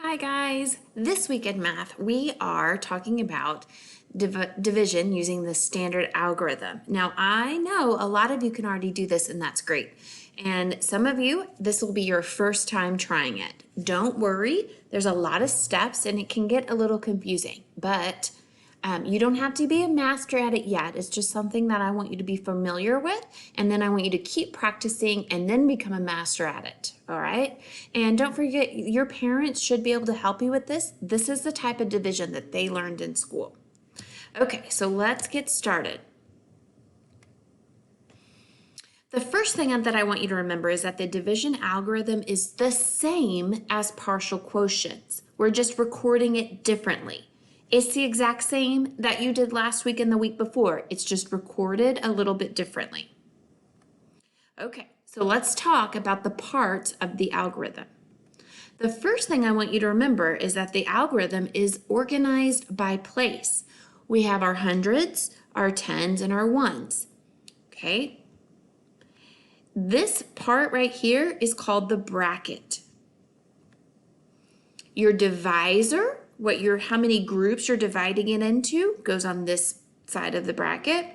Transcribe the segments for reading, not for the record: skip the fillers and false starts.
Hi guys! This week in math we are talking about division using the standard algorithm. Now I know a lot of you can already do this and that's great. And some of you, this will be your first time trying it. Don't worry, there's a lot of steps and it can get a little confusing, but you don't have to be a master at it yet. It's just something that I want you to be familiar with, and then I want you to keep practicing and then become a master at it, all right? And don't forget, your parents should be able to help you with this. This is the type of division that they learned in school. Okay, so let's get started. The first thing that I want you to remember is that the division algorithm is the same as partial quotients. We're just recording it differently. It's the exact same that you did last week and the week before. It's just recorded a little bit differently. Okay, so let's talk about the parts of the algorithm. The first thing I want you to remember is that the algorithm is organized by place. We have our hundreds, our tens, and our ones. Okay? This part right here is called the bracket. Your divisor, how many groups you're dividing it into, goes on this side of the bracket.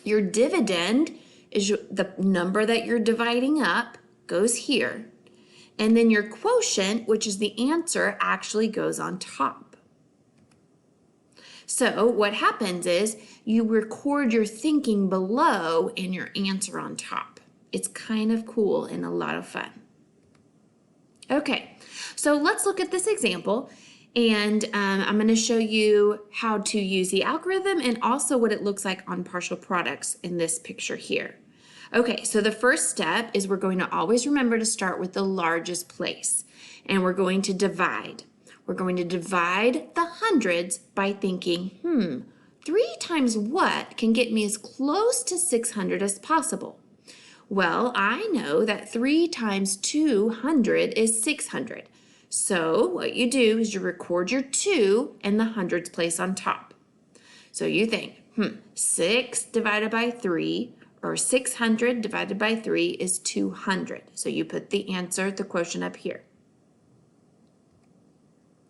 Your dividend is the number that you're dividing up, goes here. And then your quotient, which is the answer, actually goes on top. So what happens is you record your thinking below and your answer on top. It's kind of cool and a lot of fun. Okay, so let's look at this example. And I'm going to show you how to use the algorithm and also what it looks like on partial products in this picture here. Okay, so the first step is we're going to always remember to start with the largest place. And we're going to divide. We're going to divide the hundreds by thinking, 3 times what can get me as close to 600 as possible? Well, I know that 3 times 200 is 600. So what you do is you record your 2 and the hundreds place on top. So you think, 6 divided by 3 or 600 divided by 3 is 200. So you put the answer, the quotient up here.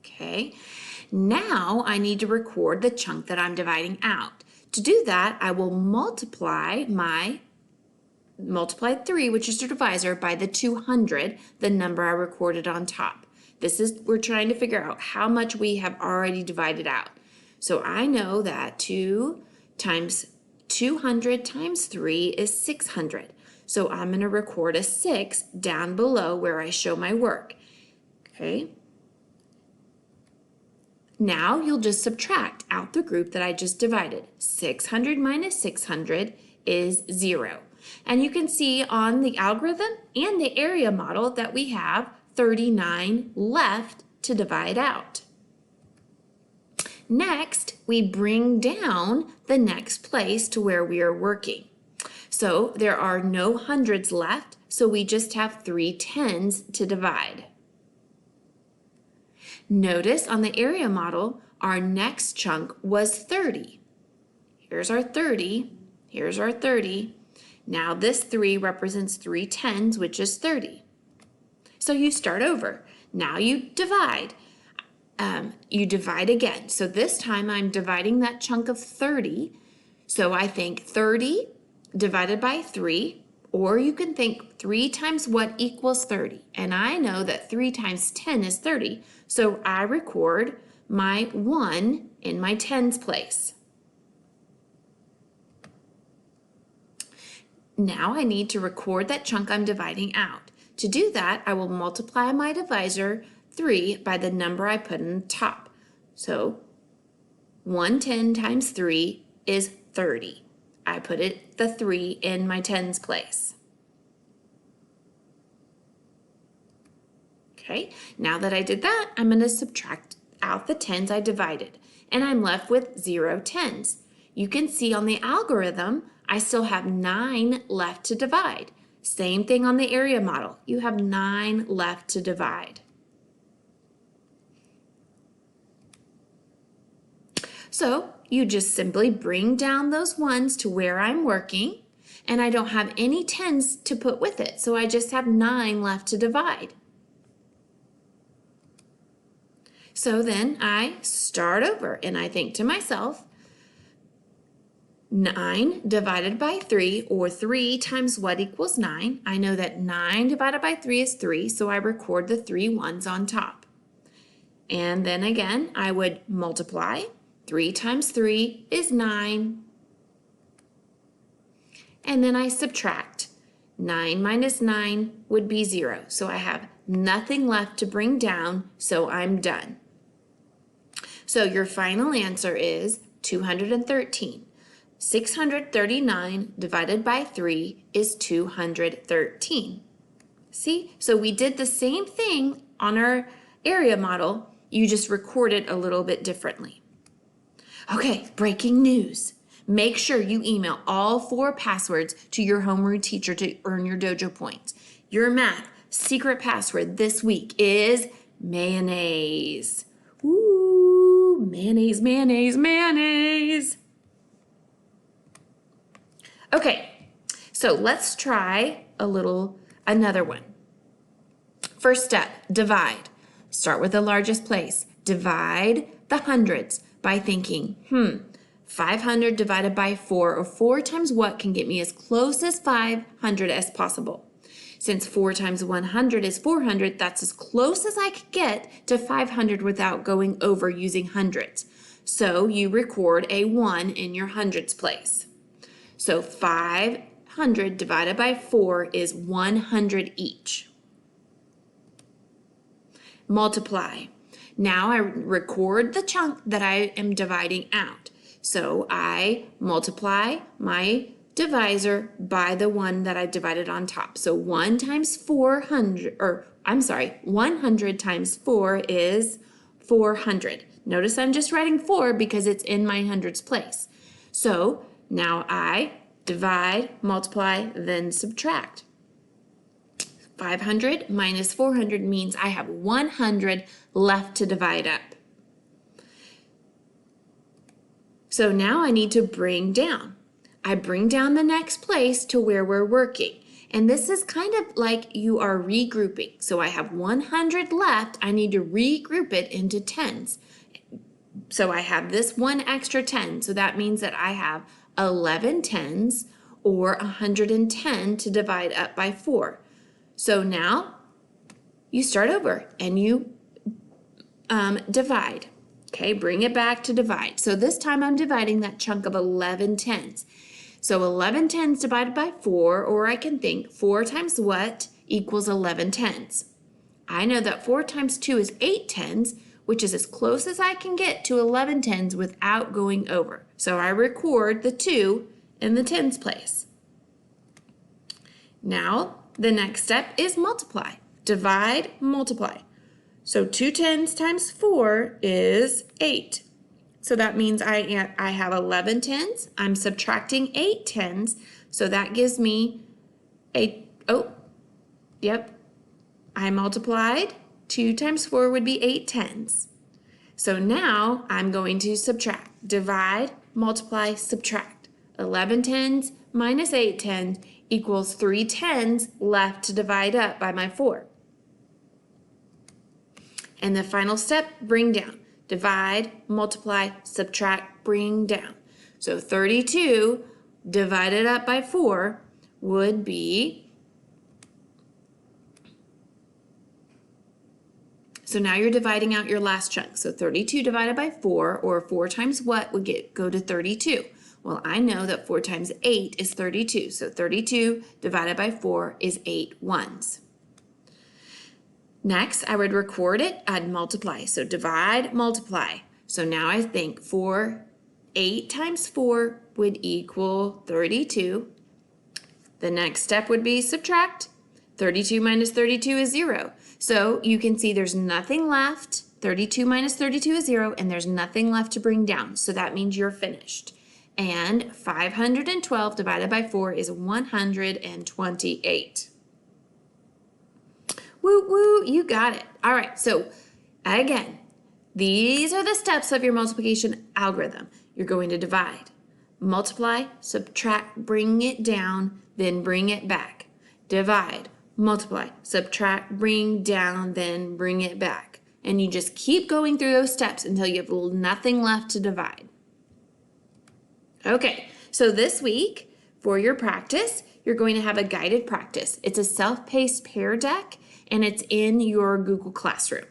Okay, now I need to record the chunk that I'm dividing out. To do that, I will multiply 3, which is your divisor, by the 200, the number I recorded on top. We're trying to figure out how much we have already divided out. So I know that 2 times 200 times 3 is 600. So I'm going to record a 6 down below where I show my work. Okay. Now you'll just subtract out the group that I just divided. 600 minus 600 is 0. And you can see on the algorithm and the area model that we have 39 left to divide out. Next, we bring down the next place to where we are working. So there are no hundreds left, so we just have 3 tens to divide. Notice on the area model, our next chunk was 30. Here's our 30, here's our 30. Now this 3 represents 3 tens, which is 30. So you start over. Now you divide. You divide again. So this time I'm dividing that chunk of 30. So I think 30 divided by 3, or you can think 3 times what equals 30. And I know that 3 times 10 is 30. So I record my 1 in my tens place. Now I need to record that chunk I'm dividing out. To do that, I will multiply my divisor 3 by the number I put in the top. So 110 times 3 is 30. I put the 3 in my tens place. Okay, now that I did that, I'm going to subtract out the tens I divided, and I'm left with 0 tens. You can see on the algorithm, I still have 9 left to divide. Same thing on the area model. You have 9 left to divide. So you just simply bring down those ones to where I'm working, and I don't have any tens to put with it, so I just have 9 left to divide. So then I start over and I think to myself, 9 divided by 3, or 3 times what equals 9? I know that 9 divided by 3 is 3, so I record the 3 ones on top. And then again, I would multiply. 3 times 3 is 9. And then I subtract. 9 minus 9 would be 0. So I have nothing left to bring down, so I'm done. So your final answer is 213. 639 divided by 3 is 213. See? So we did the same thing on our area model. You just record it a little bit differently. Okay, breaking news. Make sure you email all 4 passwords to your homeroom teacher to earn your dojo points. Your math secret password this week is mayonnaise. Ooh, mayonnaise, mayonnaise, mayonnaise. Okay, so let's try another one. First step, divide. Start with the largest place. Divide the hundreds by thinking, 500 divided by 4, or 4 times what can get me as close as 500 as possible. Since 4 times 100 is 400, that's as close as I could get to 500 without going over using hundreds. So you record a 1 in your hundreds place. So 500 divided by 4 is 100 each. Multiply. Now I record the chunk that I am dividing out. So I multiply my divisor by the one that I divided on top. So 1 times 400, 100 times 4 is 400. Notice I'm just writing 4 because it's in my hundreds place. So now I divide, multiply, then subtract. 500 minus 400 means I have 100 left to divide up. So now I need to bring down. I bring down the next place to where we're working. And this is kind of like you are regrouping. So I have 100 left. I need to regroup it into tens. So I have this one extra 10. So that means that I have 11 tens, or 110 to divide up by 4. So now you start over and you divide. Okay, bring it back to divide. So this time I'm dividing that chunk of 11 tens. So 11 tens divided by 4, or I can think 4 times what equals 11 tens. I know that 4 times 2 is 8 tens, which is as close as I can get to 11 tens without going over. So I record the 2 in the tens place. Now the next step is multiply. Divide, multiply. So 2 tens times 4 is 8. So that means I have 11 tens. I'm subtracting 8 tens. So that gives me I multiplied. 2 times 4 would be 8 tens. So now I'm going to subtract. Divide, multiply, subtract. 11 tens minus 8 tens equals 3 tens left to divide up by my 4. And the final step, bring down. Divide, multiply, subtract, bring down. So 32 divided up by 4 would be, so now you're dividing out your last chunk. So 32 divided by 4, or 4 times what would go to 32? Well, I know that 4 times 8 is 32. So 32 divided by 4 is 8 ones. Next, I would record it, I'd multiply. So divide, multiply. So now I think 8 times 4 would equal 32. The next step would be subtract. 32 minus 32 is 0. So you can see there's nothing left. 32 minus 32 is 0, and there's nothing left to bring down. So that means you're finished. And 512 divided by 4 is 128. Woo, woo, you got it. All right, so again, these are the steps of your multiplication algorithm. You're going to divide, multiply, subtract, bring it down, then bring it back. Divide, multiply, subtract, bring down, then bring it back. And you just keep going through those steps until you have nothing left to divide. Okay, so this week for your practice, you're going to have a guided practice. It's a self-paced pear deck, and it's in your Google Classroom.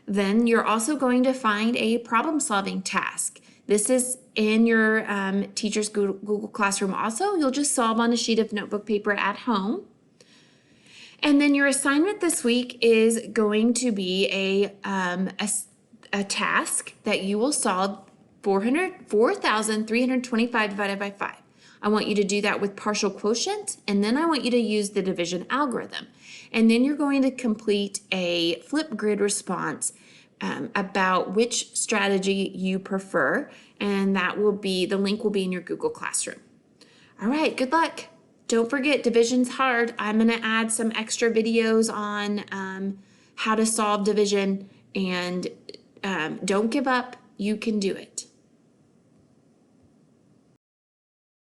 Then you're also going to find a problem-solving task. This is in your teacher's Google Classroom also. You'll just solve on a sheet of notebook paper at home. And then your assignment this week is going to be a task that you will solve 4,325 divided by 5. I want you to do that with partial quotient, and then I want you to use the division algorithm. And then you're going to complete a Flipgrid response about which strategy you prefer, and that will be, the link will be in your Google Classroom. All right, good luck. Don't forget, division's hard. I'm going to add some extra videos on how to solve division, and don't give up. You can do it.